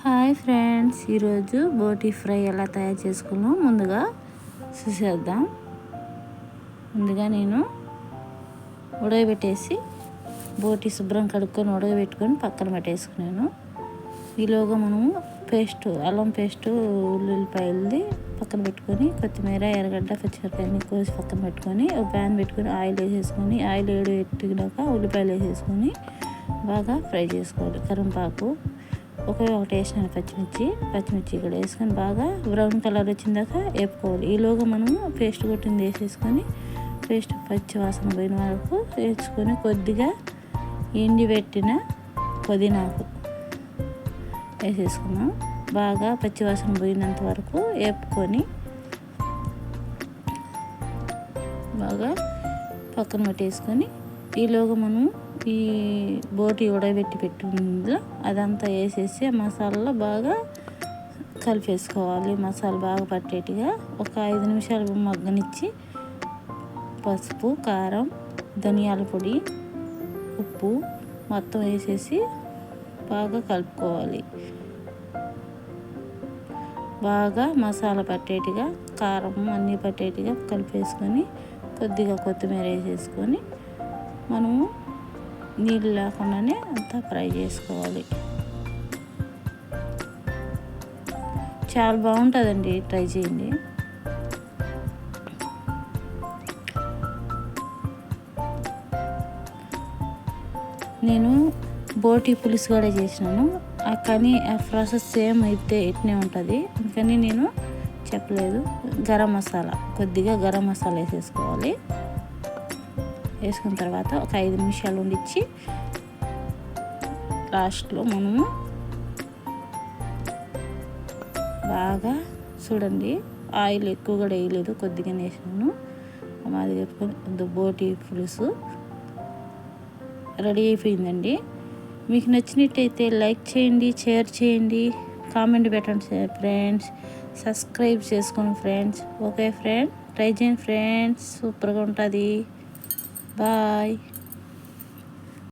Hi friends, ఈరోజు బోటి fry ఎలా తయారు చేసుకున్నాం ముందుగా చూసేద్దాం. ముందుగా నేను ఉడకబెట్టేసి బోటి శుభ్రం కడుక్కొని ఉడకబెట్టుకొని పక్కన పెట్టేసుకున్నాను. ఈలోగా మనము అల్లం పేస్టు ఉల్లిపాయలది పక్కన పెట్టుకొని, కొత్తిమీర, ఎర్రగడ్డ, పచ్చిమిరపకాయని కోసి పక్కన పెట్టుకొని, ఒక ప్యాన్ పెట్టుకొని ఆయిల్ వేసేసుకొని, ఆయిల్ ఎట్టినాక ఉల్లిపాయలు వేసేసుకొని బాగా ఫ్రై చేసుకోవాలి. కరివేపాకు ఒకటి వేసినాను, పచ్చిమిర్చి కూడా వేసుకొని బాగా బ్రౌన్ కలర్ వచ్చిందాక వేపుకోవాలి. ఈలోగా మనము పేస్ట్ కొట్టింది వేసేసుకొని, పేస్ట్ పచ్చి వాసన పోయిన వరకు వేసుకొని, కొద్దిగా ఎండి పెట్టిన పుదీనాకు వేసేసుకున్నాం. బాగా పచ్చివాసన పోయినంత వరకు వేపుకొని బాగా పక్కన పెట్టేసుకొని, ఈలోగా మనం ఈ బోటి ఉడకబెట్టి పెట్టుందో అదంతా వేసేసి ఆ మసాలాలో బాగా కలిపేసుకోవాలి. మసాలా బాగా పట్టేట్టుగా ఒక 5 నిమిషాలు మగ్గనిచ్చి పసుపు, కారం, ధనియాల పొడి, ఉప్పు మొత్తం వేసేసి బాగా కలుపుకోవాలి. బాగా మసాలా పట్టేట్టుగా, కారం అన్నీ పట్టేట్టుగా కలిపేసుకొని, కొద్దిగా కొత్తిమీర వేసేసుకొని మనము నీళ్ళు లేకుండానే అంతా ఫ్రై చేసుకోవాలి. చాలా బాగుంటుందండి, ట్రై చేయండి. నేను బోటి పులుసు కూడా చేసినాను, కానీ ఆ ప్రాసెస్ సేమ్ అయితే ఇట్నే ఉంటుంది, అందుకని నేను చెప్పలేదు. కొద్దిగా గరం మసాలా వేసేసుకోవాలి. వేసుకున్న తర్వాత ఒక 5 నిమిషాలు ఉండిచ్చి లాస్ట్లో మనము బాగా చూడండి, ఆయిల్ ఎక్కువ కూడా వేయలేదు, కొద్దిగా వేసినాను. మాది చెప్పుకొని బోటి పులుసు రెడీ అయిపోయిందండి. మీకు నచ్చినట్టయితే లైక్ చేయండి, షేర్ చేయండి, కామెంట్ పెట్టండి ఫ్రెండ్స్, సబ్స్క్రైబ్ చేసుకోండి ఫ్రెండ్స్. ఓకే ఫ్రెండ్స్, ట్రై చేయండి ఫ్రెండ్స్, సూపర్గా ఉంటుంది. బాయ్.